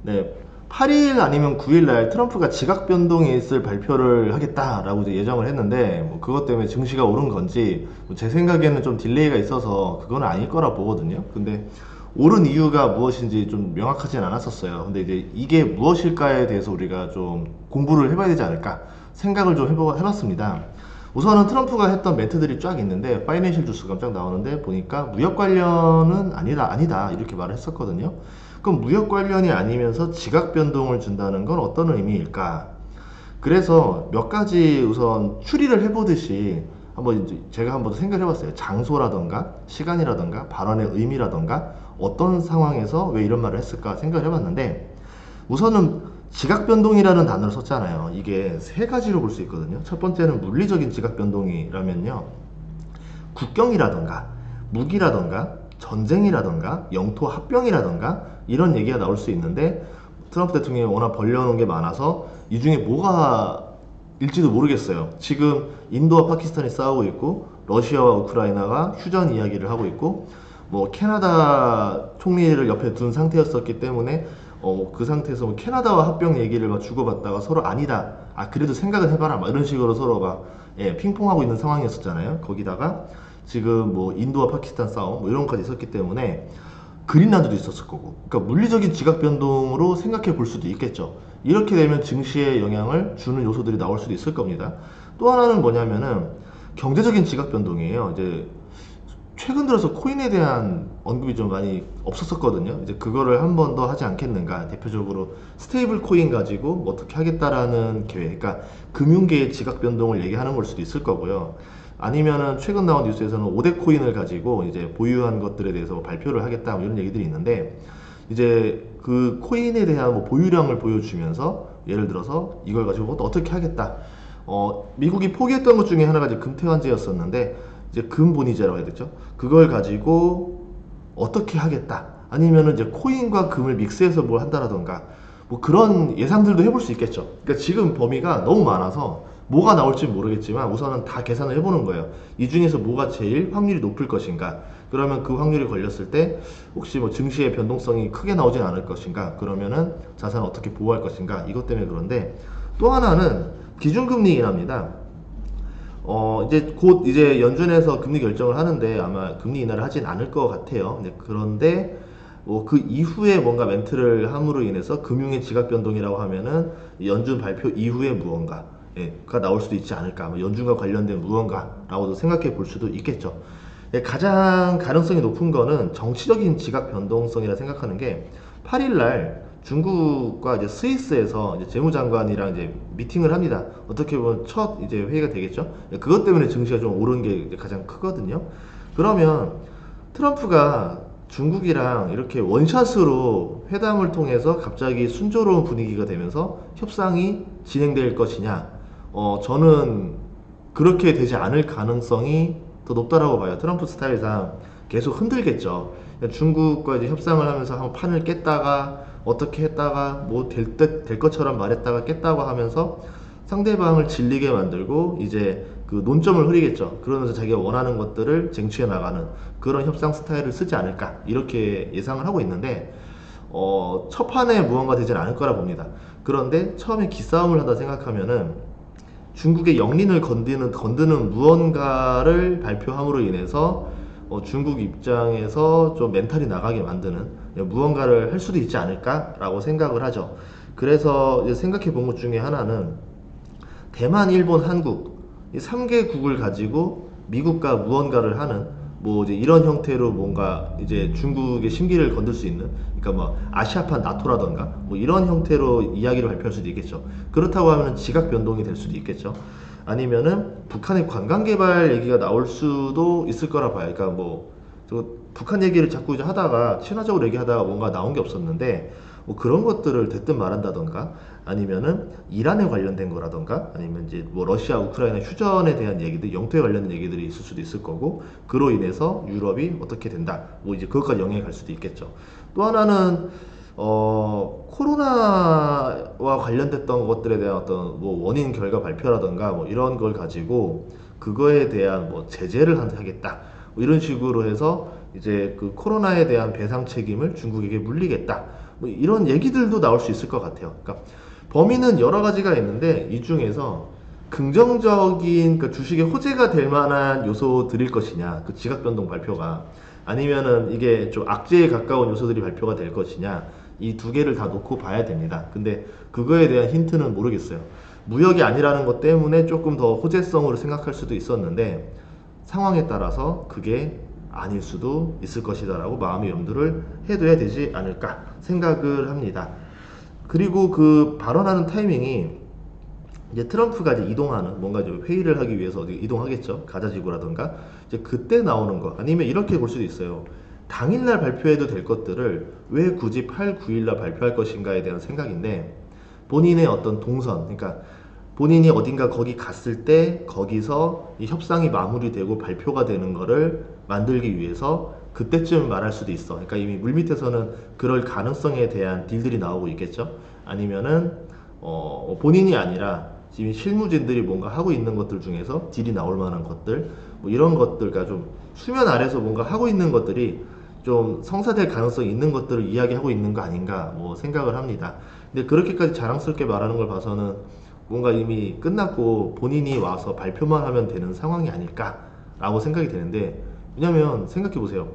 네, 8일 아니면 9일 날 트럼프가 지각 변동이 있을 발표를 하겠다라고 이제 예정을 했는데 뭐 그것 때문에 증시가 오른 건지 뭐제 생각에는 좀 딜레이가 있어서 그건 아닐 거라 보거든요. 근데 오른 이유가 무엇인지 좀 명확하진 않았었어요. 근데 이제 이게 무엇일까에 대해서 우리가 좀 공부를 해봐야 되지 않을까 생각을 좀 해봤습니다. 우선은 트럼프가 했던 멘트들이 쫙 있는데 파이낸셜 주스가 쫙 나오는데 보니까 무역 관련은 아니다 이렇게 말을 했었거든요. 그럼 무역 관련이 아니면서 지각 변동을 준다는 건 어떤 의미일까? 그래서 몇 가지 우선 추리를 해보듯이 한번 이제 제가 한번 생각을 해봤어요. 장소라던가 시간이라던가 발언의 의미라던가 어떤 상황에서 왜 이런 말을 했을까 생각을 해봤는데 우선은 지각 변동이라는 단어를 썼잖아요. 이게 세 가지로 볼 수 있거든요. 첫 번째는 물리적인 지각 변동이라면요. 국경이라던가 무기라던가 전쟁이라던가 영토 합병이라던가 이런 얘기가 나올 수 있는데 트럼프 대통령이 워낙 벌려놓은 게 많아서 이 중에 뭐가 일지도 모르겠어요. 지금 인도와 파키스탄이 싸우고 있고 러시아와 우크라이나가 휴전 이야기를 하고 있고 뭐 캐나다 총리를 옆에 둔 상태였었기 때문에 그 상태에서 뭐 캐나다와 합병 얘기를 막 주고받다가 서로 아니다. 아 그래도 생각은 해봐라. 막 이런 식으로 서로 막 핑퐁하고 있는 상황이었었잖아요. 거기다가 지금 뭐 인도와 파키스탄 싸움 뭐 이런 것까지 있었기 때문에 그린란드도 있었을 거고. 그러니까 물리적인 지각 변동으로 생각해 볼 수도 있겠죠. 이렇게 되면 증시에 영향을 주는 요소들이 나올 수도 있을 겁니다. 또 하나는 뭐냐면은 경제적인 지각 변동이에요. 이제 최근 들어서 코인에 대한 언급이 좀 많이 없었었거든요. 이제 그거를 한 번 더 하지 않겠는가. 대표적으로 스테이블 코인 가지고 뭐 어떻게 하겠다라는 계획. 그러니까 금융계의 지각 변동을 얘기하는 걸 수도 있을 거고요. 아니면은 최근 나온 뉴스에서는 5대 코인을 가지고 이제 보유한 것들에 대해서 발표를 하겠다 뭐 이런 얘기들이 있는데 이제 그 코인에 대한 뭐 보유량을 보여주면서 예를 들어서 이걸 가지고 어떻게 하겠다. 미국이 포기했던 것 중에 하나가 이제 금태환제였었는데 이제 금본위제라고 해야 되죠. 그걸 가지고 어떻게 하겠다. 아니면은 이제 코인과 금을 믹스해서 뭘 한다라던가 뭐 그런 예상들도 해볼 수 있겠죠. 그러니까 지금 범위가 너무 많아서 뭐가 나올지 모르겠지만 우선은 다 계산을 해보는 거예요. 이 중에서 뭐가 제일 확률이 높을 것인가. 그러면 그 확률이 걸렸을 때 혹시 뭐 증시의 변동성이 크게 나오진 않을 것인가. 그러면은 자산을 어떻게 보호할 것인가. 이것 때문에 그런데 또 하나는 기준금리이긴 합니다. 이제 곧 이제 연준에서 금리 결정을 하는데 아마 금리 인하를 하진 않을 것 같아요. 그런데 뭐 그 이후에 뭔가 멘트를 함으로 인해서 금융의 지각 변동이라고 하면은 연준 발표 이후에 무언가가 나올 수도 있지 않을까. 뭐 연준과 관련된 무언가라고도 생각해 볼 수도 있겠죠. 가장 가능성이 높은 거는 정치적인 지각 변동성이라 생각하는 게 8일날 중국과 이제 스위스에서 이제 재무장관이랑 이제 미팅을 합니다. 어떻게 보면 첫 이제 회의가 되겠죠. 그것 때문에 증시가 좀 오른 게 이제 가장 크거든요. 그러면 트럼프가 중국이랑 이렇게 원샷으로 회담을 통해서 갑자기 순조로운 분위기가 되면서 협상이 진행될 것이냐? 저는 그렇게 되지 않을 가능성이 더 높다라고 봐요. 트럼프 스타일상 계속 흔들겠죠. 중국과 이제 협상을 하면서 한번 판을 깼다가 어떻게 했다가 뭐 될 것처럼 말했다가 깼다고 하면서 상대방을 질리게 만들고 이제 그 논점을 흐리겠죠. 그러면서 자기가 원하는 것들을 쟁취해 나가는 그런 협상 스타일을 쓰지 않을까 이렇게 예상을 하고 있는데 첫 판에 무언가 되지는 않을 거라 봅니다. 그런데 처음에 기싸움을 한다 생각하면은 중국의 영린을 건드는 무언가를 발표함으로 인해서 중국 입장에서 좀 멘탈이 나가게 만드는 무언가를 할 수도 있지 않을까라고 생각을 하죠. 그래서 생각해 본 것 중에 하나는 대만, 일본, 한국 이 3개국을 가지고 미국과 무언가를 하는 뭐 이제 이런 형태로 뭔가 이제 중국의 심기를 건들 수 있는 그러니까 뭐 아시아판 나토라던가 뭐 이런 형태로 이야기를 발표할 수도 있겠죠. 그렇다고 하면 지각 변동이 될 수도 있겠죠. 아니면은 북한의 관광 개발 얘기가 나올 수도 있을 거라 봐요. 그러니까 뭐 북한 얘기를 자꾸 이제 하다가 친화적으로 얘기하다가 뭔가 나온 게 없었는데 뭐 그런 것들을 대뜸 말한다던가 아니면은 이란에 관련된 거라던가 아니면 이제 뭐 러시아 우크라이나 휴전에 대한 얘기들 영토에 관련된 얘기들이 있을 수도 있을 거고 그로 인해서 유럽이 어떻게 된다 뭐 이제 그것까지 영향이 갈 수도 있겠죠. 또 하나는 코로나와 관련됐던 것들에 대한 어떤 뭐 원인 결과 발표라던가 뭐 이런 걸 가지고 그거에 대한 뭐 제재를 하겠다 뭐 이런 식으로 해서 이제 그 코로나에 대한 배상 책임을 중국에게 물리겠다. 뭐 이런 얘기들도 나올 수 있을 것 같아요. 그러니까 범위는 여러 가지가 있는데 이 중에서 긍정적인 그 주식의 호재가 될 만한 요소들일 것이냐, 그 지각 변동 발표가 아니면은 이게 좀 악재에 가까운 요소들이 발표가 될 것이냐, 이 두 개를 다 놓고 봐야 됩니다. 근데 그거에 대한 힌트는 모르겠어요. 무역이 아니라는 것 때문에 조금 더 호재성으로 생각할 수도 있었는데 상황에 따라서 그게 아닐 수도 있을 것이다라고 마음의 염두를 해둬야 되지 않을까 생각을 합니다. 그리고 그 발언하는 타이밍이 이제 트럼프가 이제 이동하는 뭔가 이제 회의를 하기 위해서 어디 이동하겠죠. 가자지구라던가 이제 그때 나오는 거 아니면 이렇게 볼 수도 있어요. 당일날 발표해도 될 것들을 왜 굳이 8, 9일날 발표할 것인가에 대한 생각인데 본인의 어떤 동선, 그러니까 본인이 어딘가 거기 갔을 때 거기서 이 협상이 마무리되고 발표가 되는 거를 만들기 위해서 그때쯤 말할 수도 있어. 그러니까 이미 물밑에서는 그럴 가능성에 대한 딜들이 나오고 있겠죠. 아니면은 본인이 아니라 지금 실무진들이 뭔가 하고 있는 것들 중에서 딜이 나올 만한 것들, 뭐 이런 것들, 그러니까 좀 수면 아래서 뭔가 하고 있는 것들이 좀 성사될 가능성이 있는 것들을 이야기하고 있는 거 아닌가 뭐 생각을 합니다. 근데 그렇게까지 자랑스럽게 말하는 걸 봐서는 뭔가 이미 끝났고 본인이 와서 발표만 하면 되는 상황이 아닐까라고 생각이 되는데, 왜냐면 생각해 보세요.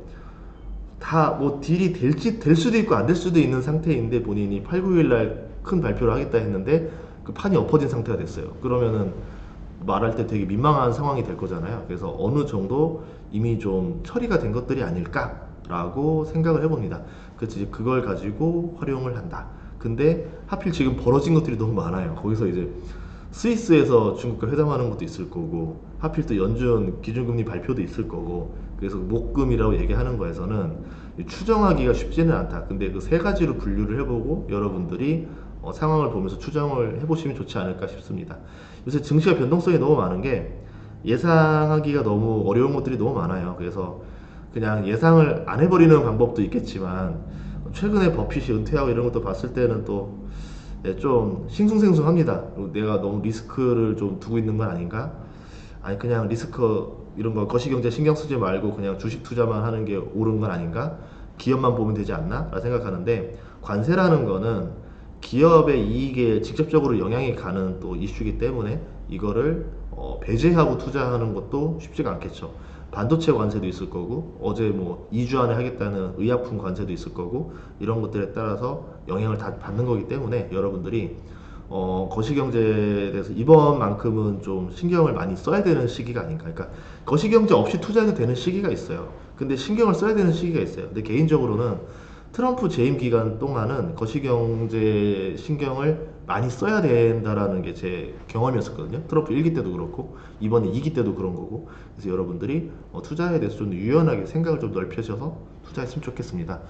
다 뭐 딜이 될 수도 있고 안 될 수도 있는 상태인데 본인이 8, 9일 날 큰 발표를 하겠다 했는데 그 판이 엎어진 상태가 됐어요. 그러면은 말할 때 되게 민망한 상황이 될 거잖아요. 그래서 어느 정도 이미 좀 처리가 된 것들이 아닐까라고 생각을 해봅니다. 그래서 이제 그걸 가지고 활용을 한다. 근데 하필 지금 벌어진 것들이 너무 많아요. 거기서 이제 스위스에서 중국과 회담하는 것도 있을 거고, 하필 또 연준 기준금리 발표도 있을 거고, 그래서 목금이라고 얘기하는 거에서는 추정하기가 쉽지는 않다. 근데 그 세 가지로 분류를 해보고 여러분들이 상황을 보면서 추정을 해보시면 좋지 않을까 싶습니다. 요새 증시가 변동성이 너무 많은 게 예상하기가 너무 어려운 것들이 너무 많아요. 그래서 그냥 예상을 안 해버리는 방법도 있겠지만 최근에 버핏이 은퇴하고 이런 것도 봤을 때는 또 좀 싱숭생숭합니다. 내가 너무 리스크를 좀 두고 있는 건 아닌가? 아니 그냥 리스크 이런 거 거시경제 신경 쓰지 말고 그냥 주식 투자만 하는 게 옳은 건 아닌가? 기업만 보면 되지 않나? 라 생각하는데, 관세라는 거는 기업의 이익에 직접적으로 영향이 가는 또 이슈이기 때문에 이거를 배제하고 투자하는 것도 쉽지가 않겠죠. 반도체 관세도 있을 거고, 어제 뭐 2주 안에 하겠다는 의약품 관세도 있을 거고, 이런 것들에 따라서 영향을 다 받는 거기 때문에 여러분들이 거시경제에 대해서 이번만큼은 좀 신경을 많이 써야 되는 시기가 아닌가. 그러니까 거시경제 없이 투자해도 되는 시기가 있어요. 근데 신경을 써야 되는 시기가 있어요. 근데 개인적으로는 트럼프 재임 기간 동안은 거시경제 신경을 많이 써야 된다라는 게 제 경험이었었거든요. 트럼프 1기 때도 그렇고 이번에 2기 때도 그런 거고. 그래서 여러분들이 투자에 대해서 좀 유연하게 생각을 좀 넓혀져서 투자했으면 좋겠습니다.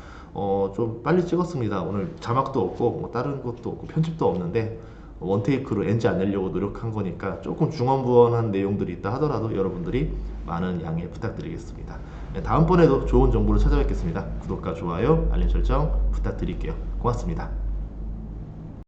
좀 빨리 찍었습니다. 오늘 자막도 없고 뭐 다른 것도 없고 편집도 없는데 원테이크로 NG 안 내려고 노력한 거니까 조금 중언부언한 내용들이 있다 하더라도 여러분들이 많은 양해 부탁드리겠습니다. 네, 다음번에도 좋은 정보를 찾아뵙겠습니다. 구독과 좋아요, 알림 설정 부탁드릴게요. 고맙습니다.